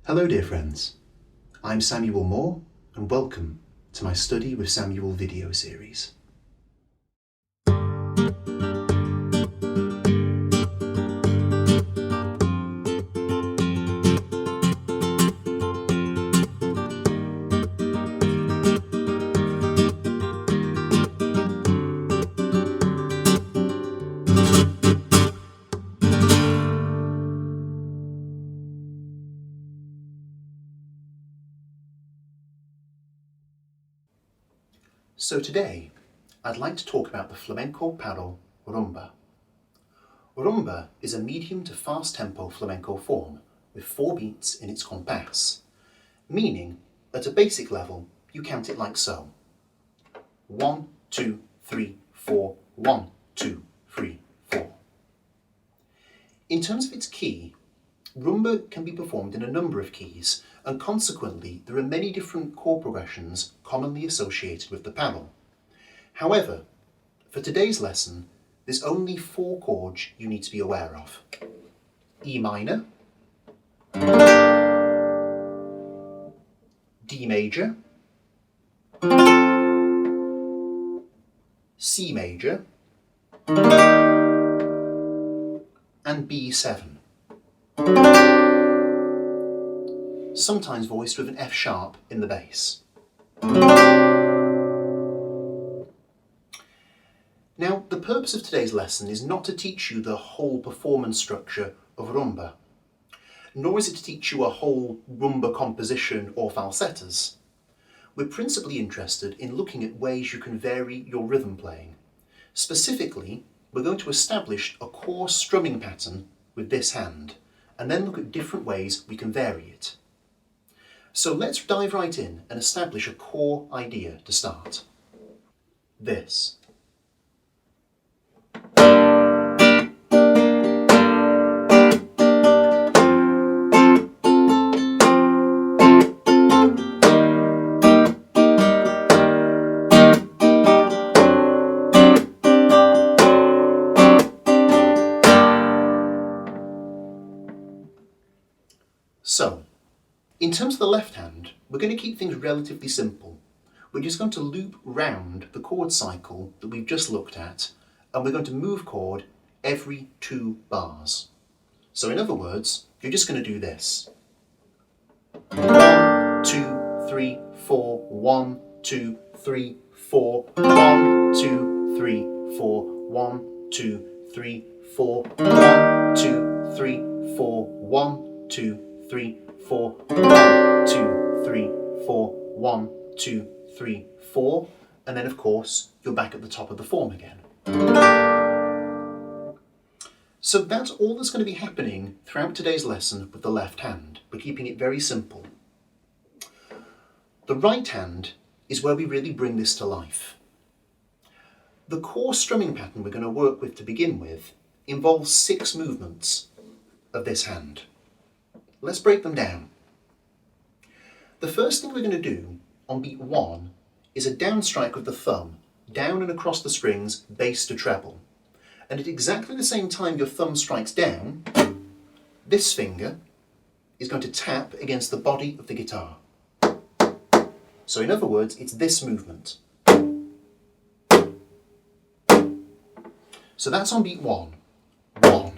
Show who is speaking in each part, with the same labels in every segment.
Speaker 1: Hello dear friends, I'm Samuel Moore and welcome to my Study with Samuel video series. So today, I'd like to talk about the flamenco paddle Rumba. Rumba is a medium to fast tempo flamenco form with 4 beats in its compás, meaning at a basic level you count it like so. 1, 2, 3, 4, 1, 2, 3, 4. In terms of its key, Rumba can be performed in a number of keys, and consequently there are many different chord progressions commonly associated with the paddle. However, for today's lesson, there's only 4 chords you need to be aware of. E minor, D major, C major, and B7. Sometimes voiced with an F sharp in the bass. Now, the purpose of today's lesson is not to teach you the whole performance structure of rumba, nor is it to teach you a whole rumba composition or falsettas. We're principally interested in looking at ways you can vary your rhythm playing. Specifically, we're going to establish a core strumming pattern with this hand, and then look at different ways we can vary it. So let's dive right in and establish a core idea to start. This. So, in terms of the left hand, we're going to keep things relatively simple. We're just going to loop round the chord cycle that we've just looked at, and we're going to move chord every 2 bars. So in other words, you're just going to do this. 1, 2, 3, 4, 1, 2, 3, 4, 1, 2, 3, 4, 1, 2, 3, 4, 1, 2, 3, 4, 1, 2, 3, 4, 1, 2, 3, 4, 1, 2, 3, 4, and then of course you're back at the top of the form again. So that's all that's going to be happening throughout today's lesson with the left hand. We're keeping it very simple. The right hand is where we really bring this to life. The core strumming pattern we're going to work with to begin with involves 6 movements of this hand. Let's break them down. The first thing we're going to do on beat 1 is a down strike with the thumb, down and across the strings, bass to treble. And at exactly the same time your thumb strikes down, this finger is going to tap against the body of the guitar. So in other words, it's this movement. So that's on beat 1. 1.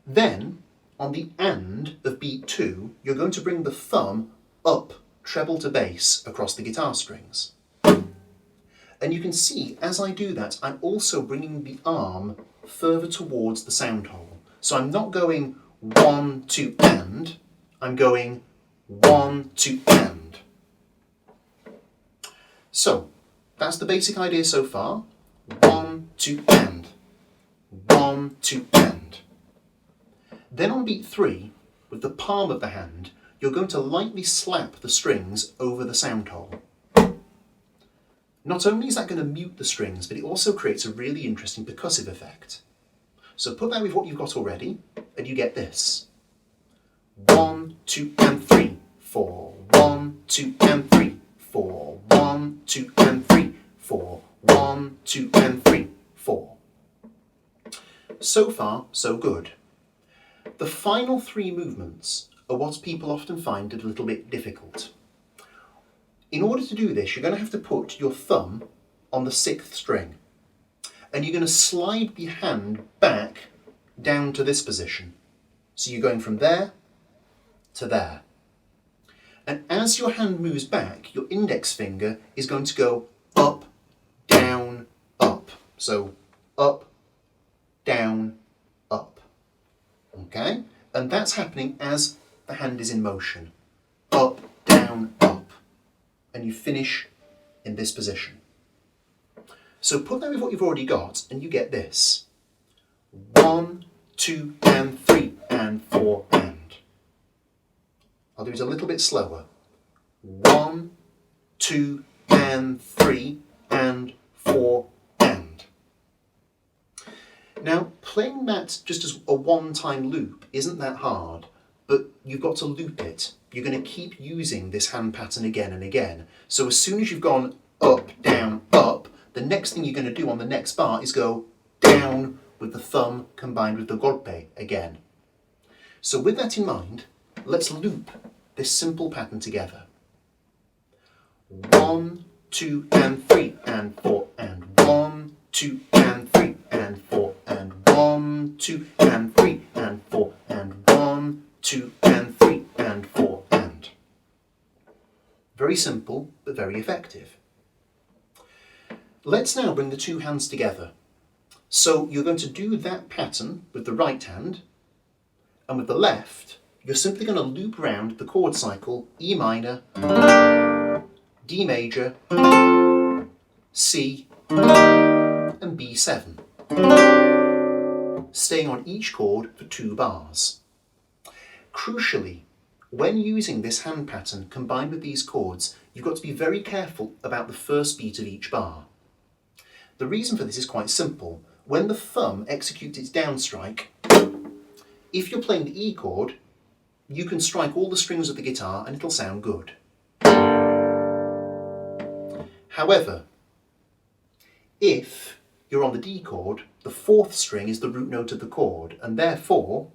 Speaker 1: Then, on the and of beat 2, you're going to bring the thumb up, treble to bass, across the guitar strings. And you can see, as I do that, I'm also bringing the arm further towards the sound hole. So I'm not going 1, 2, and, I'm going 1, 2, and. So, that's the basic idea so far. 1, 2, and. 1, 2, and. Then on beat 3, with the palm of the hand, you're going to lightly slap the strings over the sound hole. Not only is that going to mute the strings, but it also creates a really interesting percussive effect. So put that with what you've got already, and you get this. 1, 2, and 3, 4. 1, 2, and 3, 4. 1, 2, and 3, 4. 1, 2, and 3, 4. So far, so good. The final 3 movements are what people often find a little bit difficult. In order to do this, you're going to have to put your thumb on the 6th string, and you're going to slide the hand back down to this position. So you're going from there to there. And as your hand moves back, your index finger is going to go up, down, up. So up, down, up. Okay? And that's happening as the hand is in motion. Up, down, up. And you finish in this position. So put that with what you've already got and you get this. 1, 2, and 3, and 4, and. I'll do it a little bit slower. 1, 2, and 3, and 4, and. Now, playing that just as a one-time loop isn't that hard, but you've got to loop it. You're going to keep using this hand pattern again and again. So as soon as you've gone up, down, up, the next thing you're going to do on the next bar is go down with the thumb combined with the golpe again. So with that in mind, let's loop this simple pattern together. 1, 2, and 3, and 4, and 1, 2, and 3, and 4, and 1, 2, and 3, and 4, and 1, 2, and 3, and 4, and. Very simple, but very effective. Let's now bring the two hands together. So you're going to do that pattern with the right hand, and with the left, you're simply going to loop around the chord cycle E minor, D major, C, and B7, staying on each chord for 2 bars. Crucially, when using this hand pattern combined with these chords, you've got to be very careful about the first beat of each bar. The reason for this is quite simple. When the thumb executes its down strike, if you're playing the E chord, you can strike all the strings of the guitar and it'll sound good. However, if you're on the D chord, the 4th string is the root note of the chord, and therefore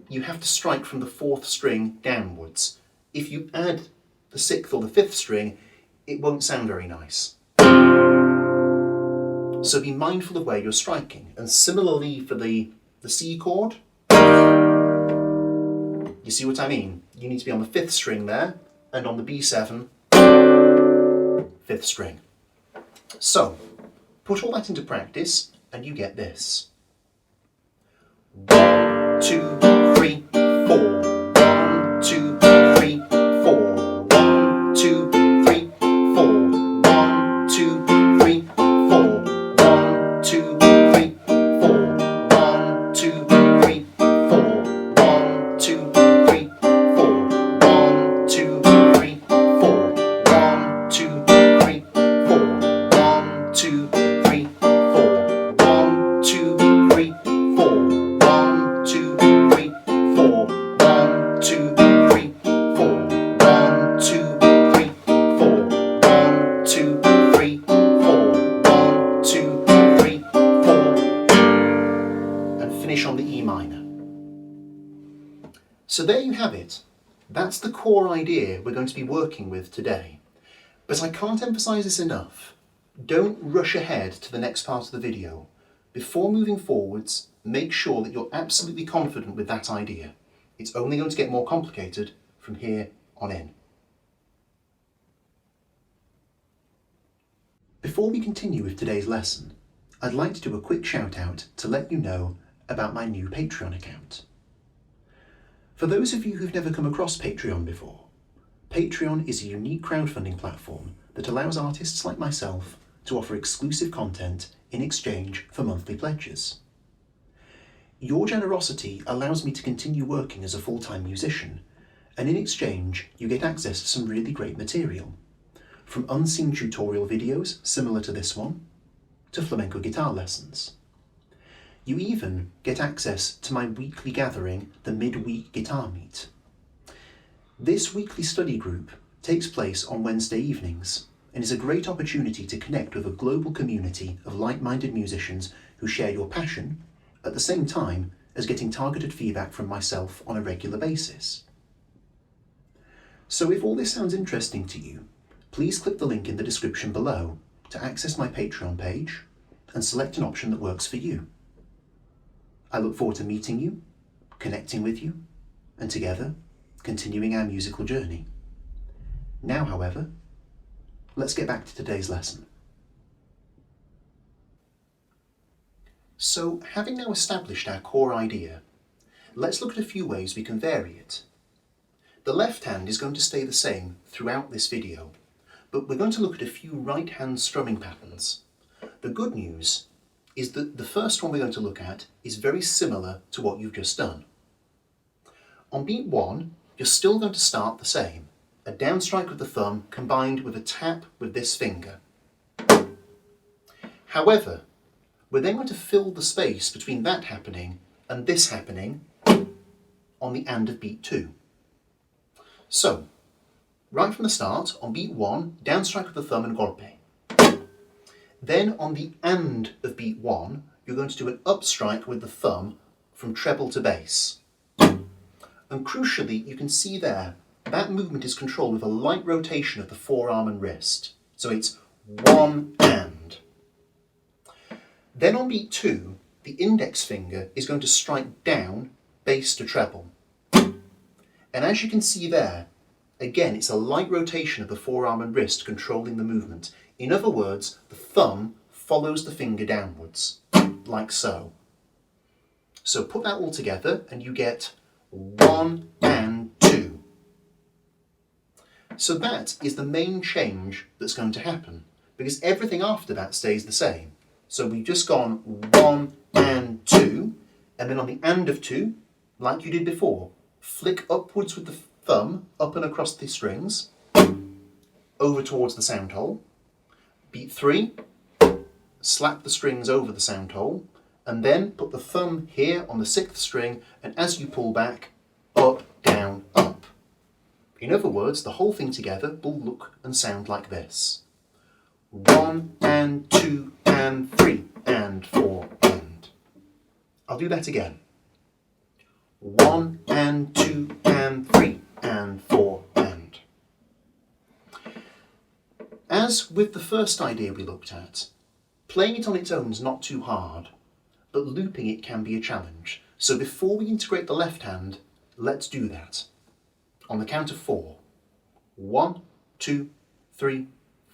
Speaker 1: you have to strike from the 4th string downwards. If you add the 6th or the 5th string, it won't sound very nice. So be mindful of where you're striking. And similarly for the C chord, you see what I mean? You need to be on the 5th string there, and on the B7, 5th string. So, put all that into practice, and you get this. 1, 2, 3, 4. 1, 2, 3, 4. 1, 2, 3, 4. 1, 2, 3, 4. 1, 2, 3, 4. 1, 2, 3, 4. 1, 2, 3, 4. 1, 2, 3, 4. 1, 2, 3, 4. 1, 2, 3, 4. 1, 2, 3, 4. 1, 2, 3, 4. 1, 2, 3, 4. 1, 2, 3, 4. 1, 2, 3, 4. 1, 2, 3, 4. And finish on the E minor. So there you have it. That's the core idea we're going to be working with today. But I can't emphasize this enough. Don't rush ahead to the next part of the video. Before moving forwards, make sure that you're absolutely confident with that idea. It's only going to get more complicated from here on in. Before we continue with today's lesson, I'd like to do a quick shout out to let you know about my new Patreon account. For those of you who've never come across Patreon before, Patreon is a unique crowdfunding platform that allows artists like myself to offer exclusive content in exchange for monthly pledges. Your generosity allows me to continue working as a full-time musician, and in exchange you get access to some really great material, from unseen tutorial videos similar to this one, to flamenco guitar lessons. You even get access to my weekly gathering, the Midweek Guitar Meet. This weekly study group takes place on Wednesday evenings and is a great opportunity to connect with a global community of like-minded musicians who share your passion, at the same time as getting targeted feedback from myself on a regular basis. So if all this sounds interesting to you, please click the link in the description below to access my Patreon page and select an option that works for you. I look forward to meeting you, connecting with you, and together continuing our musical journey. Now, however, let's get back to today's lesson. So, having now established our core idea, let's look at a few ways we can vary it. The left hand is going to stay the same throughout this video, but we're going to look at a few right hand strumming patterns. The good news is that the first one we're going to look at is very similar to what you've just done. On beat 1, you're still going to start the same, a down strike with the thumb combined with a tap with this finger. However, we're then going to fill the space between that happening and this happening on the and of beat 2. So, right from the start, on beat 1, down strike with the thumb and golpe. Then on the and of beat 1, you're going to do an up strike with the thumb from treble to bass. And crucially, you can see there, that movement is controlled with a light rotation of the forearm and wrist. So it's 1 and. Then on beat 2, the index finger is going to strike down, bass to treble. And as you can see there, again, it's a light rotation of the forearm and wrist controlling the movement. In other words, the thumb follows the finger downwards, like so. So put that all together and you get 1 and 2. So that is the main change that's going to happen, because everything after that stays the same. So we've just gone 1 and 2, and then on the and of 2, like you did before, flick upwards with the thumb up and across the strings, over towards the sound hole. Beat 3, slap the strings over the sound hole, and then put the thumb here on the 6th string, and as you pull back, up, down, up. In other words, the whole thing together will look and sound like this. 1 and 2 and 3 and 4 and. I'll do that again. 1 and 2 and 3 and 4 and. As with the first idea we looked at, playing it on its own is not too hard, but looping it can be a challenge. So before we integrate the left hand, let's do that. On the count of 4. 1, 2, 3,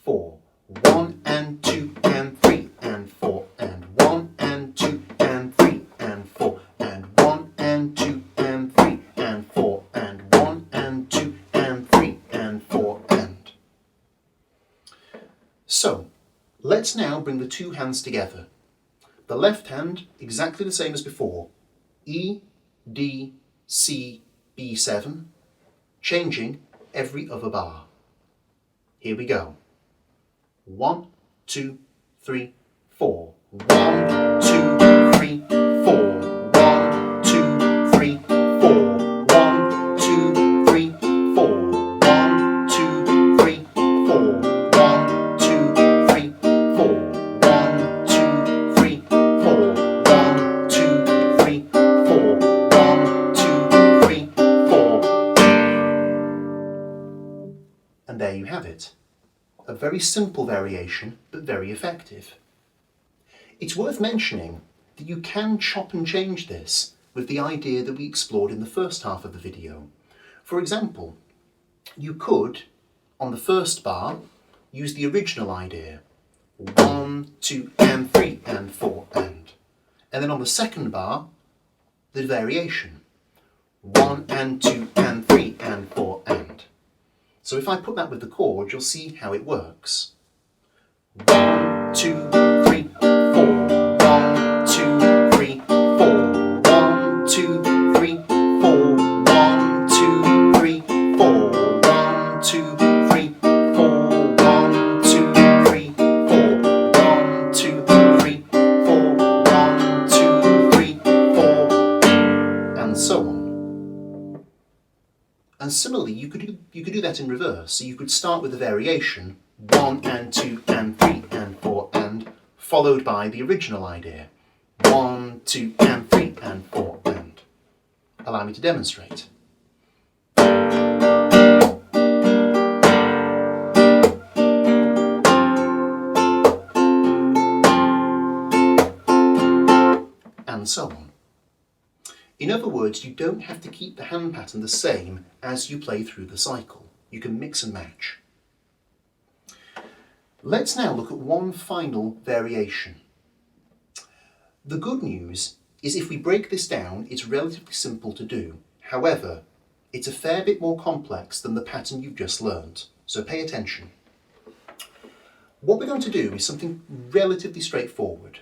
Speaker 1: 4. 1 and 2 and 3 and 4 and 1 and 2 and 3 and 4 and 1 and 2 and 3 and 4 and 1 and 2 and 3 and 4 and. So, let's now bring the two hands together. The left hand, exactly the same as before. E, D, C, B7, changing every other bar. Here we go. 1, 2, 3, 4. 1, 2, 3, 4. 1, 2, 3, 4. 1, 2, 3, 4. 1, 2, 3, 4. 1, 2, 3, 4. 1, 2, 3, 4. 1, 2, 3, 4. 1, 2, 3, 4. And there you have it. A very simple variation, but very effective. It's worth mentioning that you can chop and change this with the idea that we explored in the first half of the video. For example, you could, on the first bar, use the original idea. 1, 2, and 3, and 4, and. And then on the second bar, the variation. 1, and 2, and 3, and 4, and. So if I put that with the chord, you'll see how it works. 1, 2, 3, 4. 1, 2, 3, 4. 1, 2, 3, 4. 1, 2, 3, 4. 1, 2, 3, 4. 1, 2, 3, 4. 1, 2, 3, 4. 1, 2, 3, 4. And so on. And similarly, you could do that in reverse. So you could start with a variation, 1 and 2 and 3 and 4 and, followed by the original idea, 1, 2 and 3 and 4 and. Allow me to demonstrate. And so on. In other words, you don't have to keep the hand pattern the same as you play through the cycle. You can mix and match. Let's now look at one final variation. The good news is if we break this down, it's relatively simple to do. However, it's a fair bit more complex than the pattern you've just learned, so pay attention. What we're going to do is something relatively straightforward.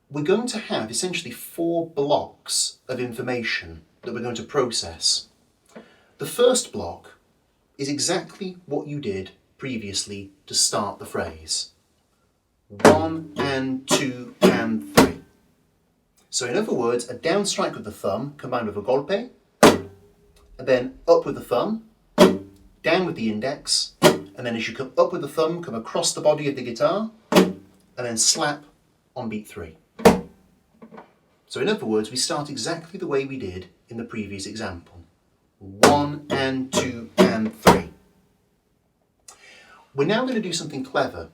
Speaker 1: We're going to have essentially 4 blocks of information that we're going to process. The first block is exactly what you did previously to start the phrase. 1 and 2 and 3. So in other words, a down strike with the thumb combined with a golpe, and then up with the thumb, down with the index, and then as you come up with the thumb, come across the body of the guitar, and then slap on beat 3. So in other words, we start exactly the way we did in the previous example. 1 and 2 and 3. We're now going to do something clever.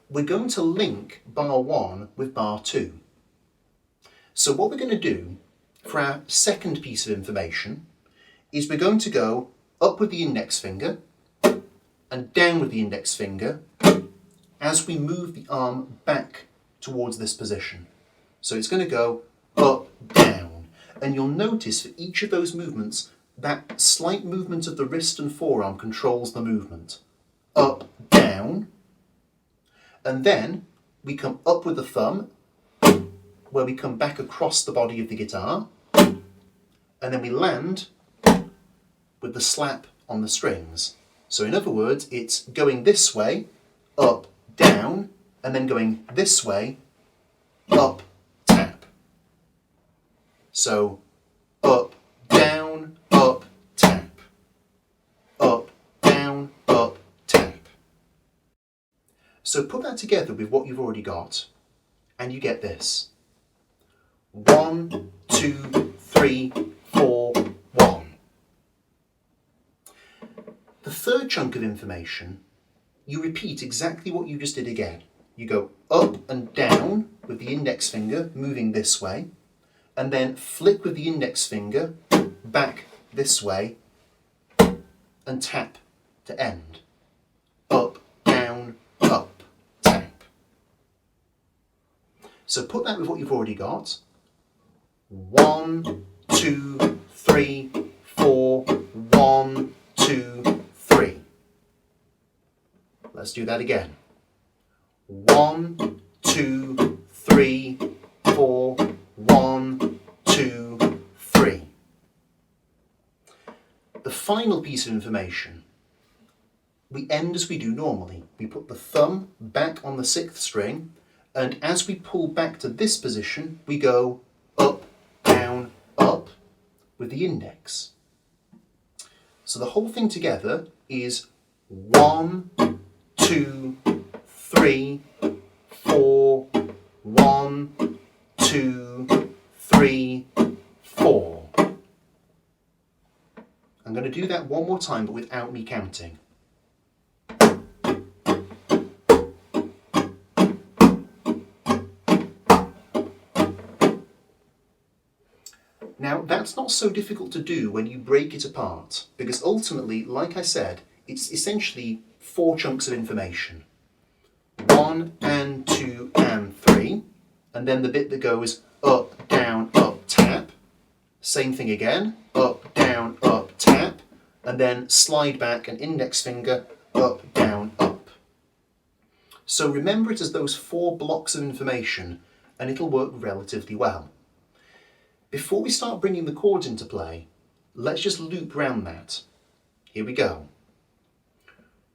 Speaker 1: We're going to link bar 1 with bar 2. So what we're going to do for our second piece of information is we're going to go up with the index finger and down with the index finger as we move the arm back towards this position. So it's going to go up, down, and you'll notice for each of those movements that slight movement of the wrist and forearm controls the movement. Up, down, and then we come up with the thumb where we come back across the body of the guitar, and then we land with the slap on the strings. So in other words, it's going this way, up, down, and then going this way, up, tap. So up, down, tap. Up, down, tap. So put that together with what you've already got, and you get this. 1, 2, 3, 4, 1. The third chunk of information, you repeat exactly what you just did again. You go up and down with the index finger moving this way, and then flick with the index finger back this way and tap to end. Up, down, tap. So put that with what you've already got. 1, 2, 3, 4, 1, 2, 3. Let's do that again. 1, 2, 3, 4, 1, 2, 3. The final piece of information, we end as we do normally. We put the thumb back on the 6th string, and as we pull back to this position, we go up, down, up with the index. So the whole thing together is 1, 2, 3, 4, 1, 2, 3, 4. I'm going to do that one more time, but without me counting. Now, that's not so difficult to do when you break it apart, because ultimately, like I said, it's essentially 4 chunks of information. 1 and 2 and 3, and then the bit that goes up, down, tap. Same thing again, up, down, tap, and then slide back an index finger, up, down, up. So remember it as those 4 blocks of information, and it'll work relatively well. Before we start bringing the chords into play, let's just loop round that. Here we go.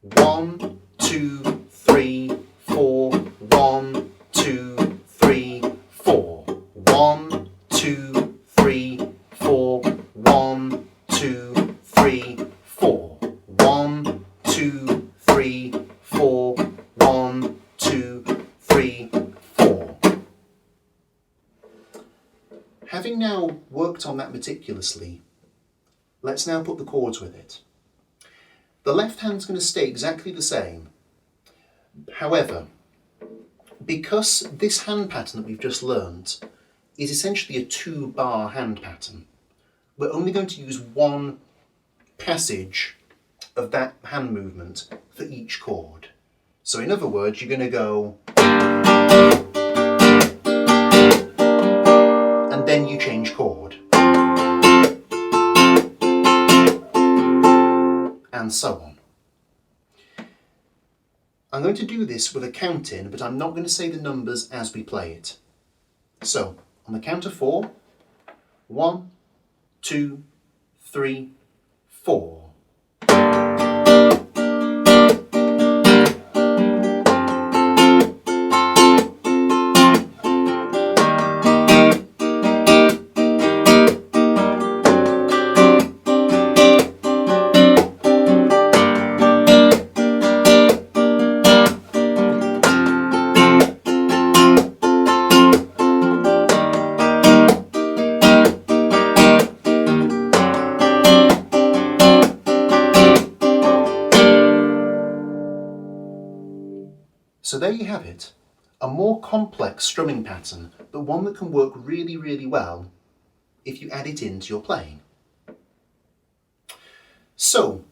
Speaker 1: 1, 2, 3, 4, 1, 2, 3, 4. 1, 2, 3, 4, 1, 2, 3, 4. 1, 2, 3, 4, 1, 2, 3, 4. Having now worked on that meticulously. Let's now put the chords with it. The left hand's going to stay exactly the same. However, because this hand pattern that we've just learned is essentially a 2-bar hand pattern, we're only going to use one passage of that hand movement for each chord. So in other words, you're going to go, and then you change chord, and so on. I'm going to do this with a count in, but I'm not going to say the numbers as we play it. So, on the count of 4, 1, 2, 3, 4. So there you have it, a more complex strumming pattern, but one that can work really, really well if you add it into your playing. So,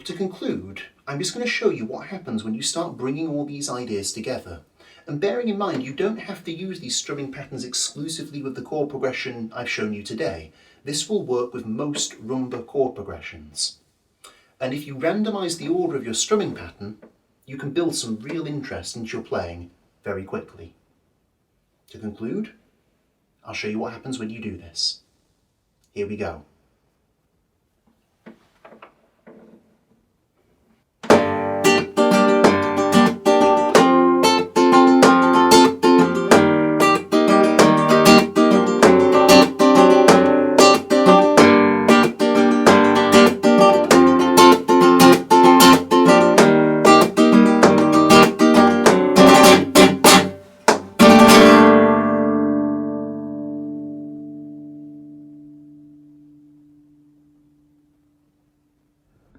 Speaker 1: to conclude, I'm just going to show you what happens when you start bringing all these ideas together. And bearing in mind, you don't have to use these strumming patterns exclusively with the chord progression I've shown you today. This will work with most rumba chord progressions. And if you randomise the order of your strumming pattern, you can build some real interest into your playing very quickly. To conclude, I'll show you what happens when you do this. Here we go.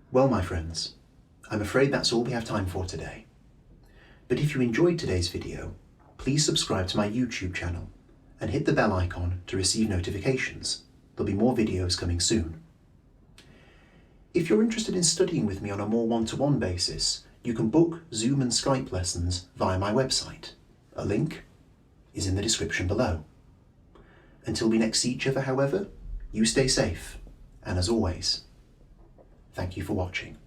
Speaker 1: Well, my friends, I'm afraid that's all we have time for today. But if you enjoyed today's video, please subscribe to my YouTube channel and hit the bell icon to receive notifications. There'll be more videos coming soon. If you're interested in studying with me on a more one-to-one basis, you can book Zoom and Skype lessons via my website. A link is in the description below. Until we next see each other, however, you stay safe, and as always, thank you for watching.